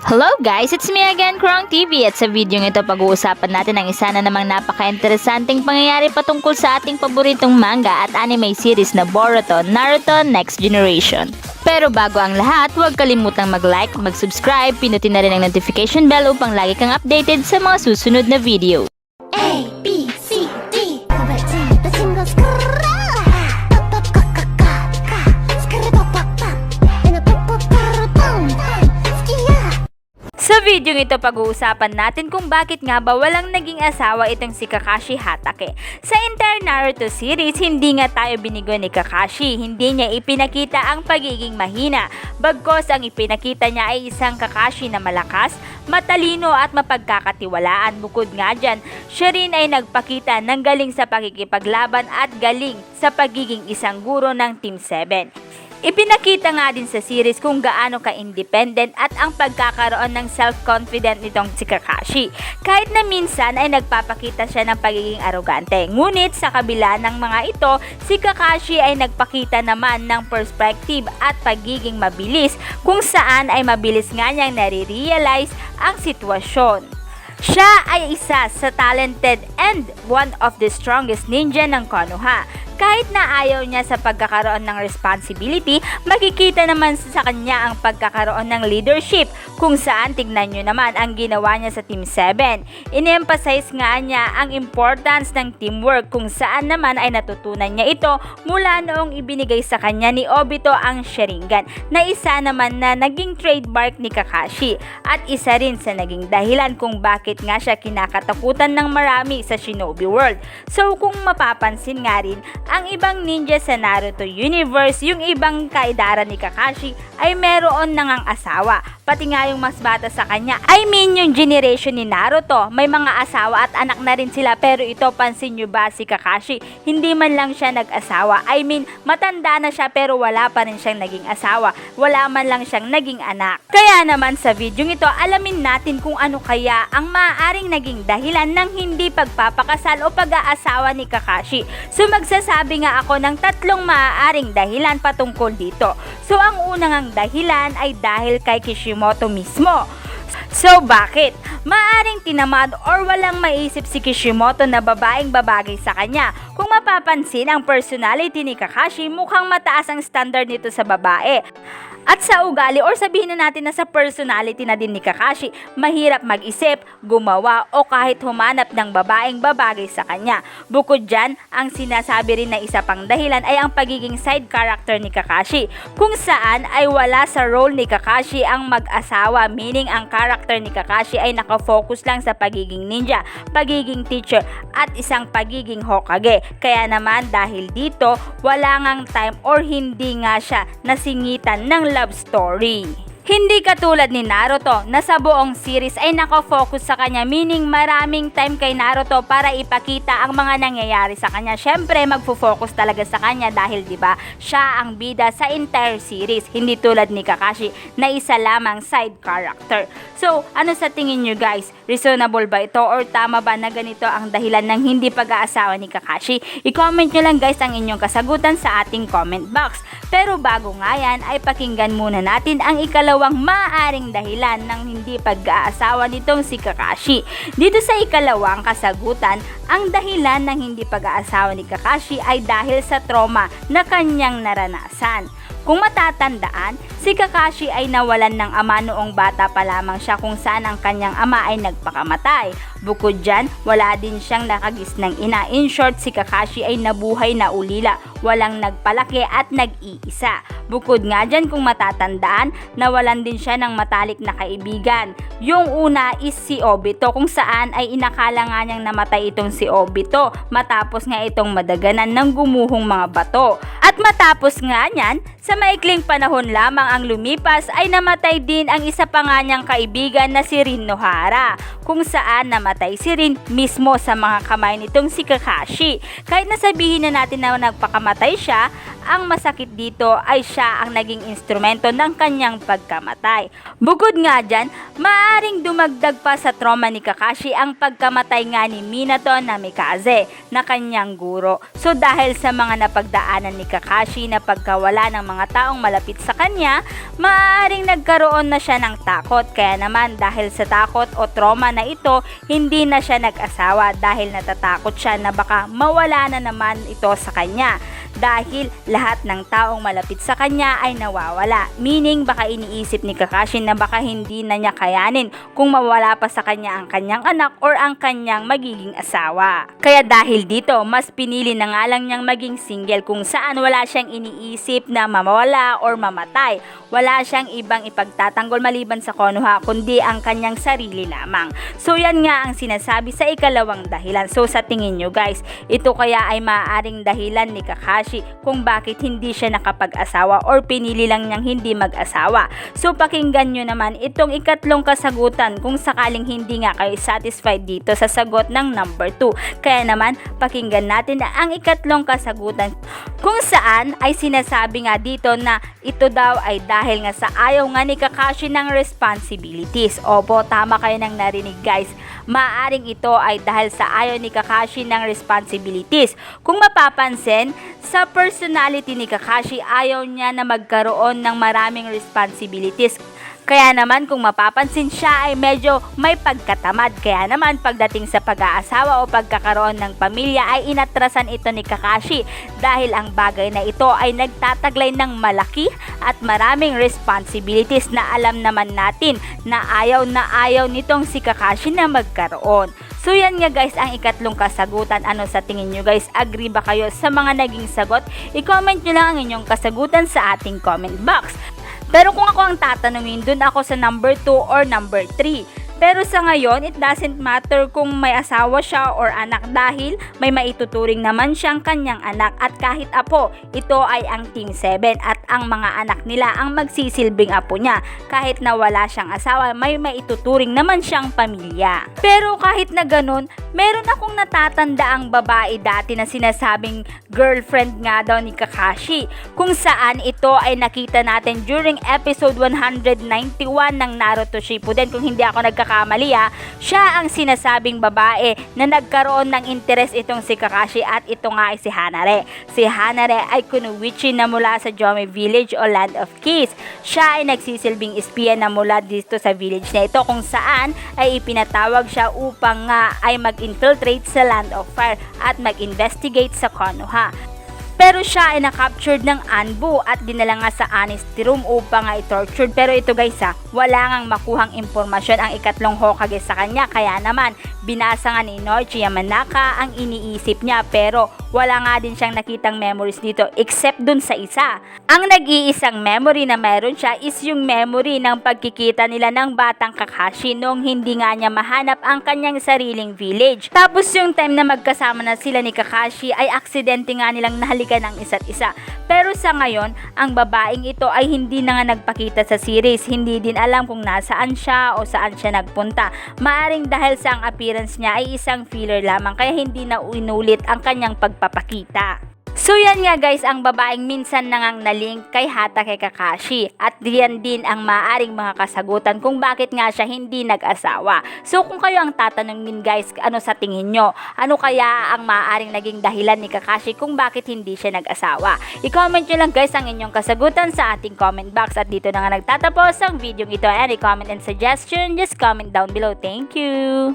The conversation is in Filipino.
Hello guys, it's me again, Krong TV, at sa video ito pag-uusapan natin ang isa na namang napaka-interesanting pangyayari patungkol sa ating paboritong manga at anime series na Boruto, Naruto Next Generation. Pero bago ang lahat, huwag kalimutang mag-like, mag-subscribe, pinutin na rin ang notification bell upang lagi kang updated sa mga susunod na video. A, B, C, D 飛べちんたちんがスクラーパッパッカッカッカッカスクルパッパッパッエナパッパッパラパン好きや Sa video ito pag-uusapan natin kung bakit nga ba walang naging asawa itong si Kakashi Hatake. Sa entire Naruto series, hindi nga tayo binigo ni Kakashi, hindi niya ipinakita ang pagiging mahina. Bagkos ang ipinakita niya ay isang Kakashi na malakas, matalino at mapagkakatiwalaan. Bukod nga dyan, siya rin ay nagpakita ng galing sa pakikipaglaban at galing sa pagiging isang guro ng Team 7. Ipinakita nga din sa series kung gaano ka-independent at ang pagkakaroon ng self-confident nitong si Kakashi. Kahit na minsan ay nagpapakita siya ng pagiging arogante. Ngunit sa kabila ng mga ito, si Kakashi ay nagpakita naman ng perspective at pagiging mabilis kung saan ay mabilis nga niyang nare-realize ang sitwasyon. Siya ay isa sa talented and one of the strongest ninja ng Konoha. Kahit na ayaw niya sa pagkakaroon ng responsibility, makikita naman sa kanya ang pagkakaroon ng leadership kung saan tignan nyo naman ang ginawa niya sa Team 7. In-emphasize nga niya ang importance ng teamwork kung saan naman ay natutunan niya ito mula noong ibinigay sa kanya ni Obito ang Sharingan na isa naman na naging trademark ni Kakashi at isa rin sa naging dahilan kung bakit nga siya kinakatakutan ng marami sa Shinobi World. So kung mapapansin nga rin, ang ibang ninja sa Naruto Universe, yung ibang kaedara ni Kakashi ay meron na ngang asawa. Pati nga yung mas bata sa kanya, yung generation ni Naruto, may mga asawa at anak na rin sila. Pero ito, pansin nyo ba si Kakashi? Hindi man lang siya nag-asawa. Matanda na siya pero wala pa rin siyang naging asawa. Wala man lang siyang naging anak. Kaya naman sa video ito, alamin natin kung ano kaya ang maaaring naging dahilan ng hindi pagpapakasal o pag-aasawa ni Kakashi. So magsasabi nga ako ng tatlong maaaring dahilan patungkol dito. So ang unang dahilan ay dahil kay Kishimoto mismo. So bakit? Maaring tinamad or walang maisip si Kishimoto na babaeng babagay sa kanya. Kung mapapansin, ang personality ni Kakashi mukhang mataas ang standard nito sa babae. At sa ugali or sabihin na natin na sa personality na din ni Kakashi, mahirap mag-isip, gumawa o kahit humanap ng babaeng babagay sa kanya. Bukod dyan, ang sinasabi rin na isa pang dahilan ay ang pagiging side character ni Kakashi, kung saan ay wala sa role ni Kakashi ang mag-asawa, meaning ang character ni Kakashi ay nakafocus lang sa pagiging ninja, pagiging teacher at isang pagiging Hokage. Kaya naman dahil dito, wala ngang time or hindi nga siya nasingitan ng love story. Hindi katulad ni Naruto na sa buong series ay nakafocus sa kanya, meaning maraming time kay Naruto para ipakita ang mga nangyayari sa kanya. Syempre magfo-focus talaga sa kanya dahil 'di ba, siya ang bida sa entire series, hindi tulad ni Kakashi na isa lamang side character. So, ano sa tingin nyo guys? Reasonable ba ito or tama ba na ganito ang dahilan ng hindi pag-aasawa ni Kakashi? I-comment nyo lang guys ang inyong kasagutan sa ating comment box. Pero bago nga yan ay pakinggan muna natin ang ikalawang maaaring dahilan ng hindi pag-aasawa nitong si Kakashi. Dito sa ikalawang kasagutan, ang dahilan ng hindi pag-aasawa ni Kakashi ay dahil sa trauma na kanyang naranasan. Kung matatandaan, si Kakashi ay nawalan ng ama noong bata pa lamang siya kung saan ang kanyang ama ay nagpakamatay. Bukod dyan, wala din siyang nakagisnang ina. In short, si Kakashi ay nabuhay na ulila, walang nagpalaki at nag-iisa. Bukod nga dyan, kung matatandaan, nawalan din siya ng matalik na kaibigan. Yung una is si Obito, kung saan ay inakala nga niyang namatay itong si Obito matapos nga itong madaganan ng gumuhong mga bato. At matapos nga niyan, sa maikling panahon lamang ang lumipas ay namatay din ang isa pa nga niyang kaibigan na si Rin Nohara, kung saan namatay namatay si Rin mismo sa mga kamay nitong si Kakashi. Kahit nasabihin na natin na nagpakamatay siya, ang masakit dito ay siya ang naging instrumento ng kanyang pagkamatay. Bukod nga dyan, maaaring dumagdag pa sa trauma ni Kakashi ang pagkamatay nga ni Minato Namikaze na kanyang guro. So dahil sa mga napagdaanan ni Kakashi na pagkawala ng mga taong malapit sa kanya, maaaring nagkaroon na siya ng takot. Kaya naman dahil sa takot o trauma na ito, hindi na siya nag-asawa dahil natatakot siya na baka mawala na naman ito sa kanya. Dahil lahat ng taong malapit sa kanya ay nawawala. Meaning baka iniisip ni Kakashi na baka hindi na niya kayanin kung mawala pa sa kanya ang kanyang anak or ang kanyang magiging asawa. Kaya dahil dito, mas pinili na nga lang niyang maging single kung saan wala siyang iniisip na mamawala or mamatay. Wala siyang ibang ipagtatanggol maliban sa Konoha kundi ang kanyang sarili lamang. So yan nga ang sinasabi sa ikalawang dahilan. So sa tingin nyo guys, ito kaya ay maaaring dahilan ni Kakashi kung bakit hindi siya nakapag-asawa or pinili lang niyang hindi mag-asawa. So pakinggan nyo naman itong ikatlong kasagutan kung sakaling hindi nga kayo satisfied dito sa sagot ng number 2. Kaya naman pakinggan natin na ang ikatlong kasagutan kung saan ay sinasabi nga dito na ito daw ay dahil nga sa ayaw nga ni Kakashi ng responsibilities. Opo, tama kayo nang narinig guys. Maaring ito ay dahil sa ayaw ni Kakashi ng responsibilities. Kung mapapansin, sa personality ni Kakashi ayaw niya na magkaroon ng maraming responsibilities. Kaya naman kung mapapansin siya ay medyo may pagkatamad. Kaya naman pagdating sa pag-aasawa o pagkakaroon ng pamilya ay inatrasan ito ni Kakashi dahil ang bagay na ito ay nagtataglay ng malaki at maraming responsibilities na alam naman natin na ayaw nitong si Kakashi na magkaroon. So yan nga guys ang ikatlong kasagutan. Ano sa tingin nyo guys? Agree ba kayo sa mga naging sagot? I-comment nyo lang ang inyong kasagutan sa ating comment box. Pero kung ako ang tatanungin, dun ako sa number 2 or number 3. Pero sa ngayon, it doesn't matter kung may asawa siya or anak dahil may maituturing naman siyang kanyang anak at kahit apo, ito ay ang Team 7 at ang mga anak nila ang magsisilbing apo niya. Kahit na wala siyang asawa, may maituturing naman siyang pamilya. Pero kahit na ganun, meron akong natatandaang babae dati na sinasabing girlfriend nga daw ni Kakashi, kung saan ito ay nakita natin during episode 191 ng Naruto Shippuden. Kung hindi ako nagkakamali siya ang sinasabing babae na nagkaroon ng interes itong si Kakashi at ito nga ay si Hanare. Si Hanare ay kunuichi na mula sa Jome Village o Land of Kiss. Siya ay nagsisilbing espiya na mula dito sa village na ito kung saan ay ipinatawag siya upang nga ay mag-infiltrate sa Land of Fire at mag-investigate sa Konoha. Pero siya ay na-captured ng Anbu at dinala nga sa honesty room upang nga i-tortured. Pero ito guys wala ngang makuhang impormasyon ang ikatlong Hokage sa kanya. Kaya naman, binasa nga ni Inoichi Yamanaka ang iniisip niya. Pero wala nga din siyang nakitang memories dito except dun sa isa. Ang nag-iisang memory na meron siya is yung memory ng pagkikita nila ng batang Kakashi noong hindi nga niya mahanap ang kanyang sariling village. Tapos yung time na magkasama na sila ni Kakashi ay aksidente nga nilang nahalikan ng isa't isa. Pero sa ngayon, ang babaeng ito ay hindi na nga nagpakita sa series. Hindi din alam kung nasaan siya o saan siya nagpunta. Maaring dahil sa ang appearance niya ay isang filler lamang kaya hindi na inulit ang kanyang pagpapakita. So yan nga guys ang babaeng minsan nangang nalink kay Hatake Kakashi at diyan din ang maaring mga kasagutan kung bakit nga siya hindi nag-asawa. So kung kayo ang tatanungin guys, ano sa tingin nyo? Ano kaya ang maaring naging dahilan ni Kakashi kung bakit hindi siya nag-asawa? I-comment nyo lang guys ang inyong kasagutan sa ating comment box at dito na nga nagtatapos ang video ito. Any comment and suggestion, just comment down below. Thank you!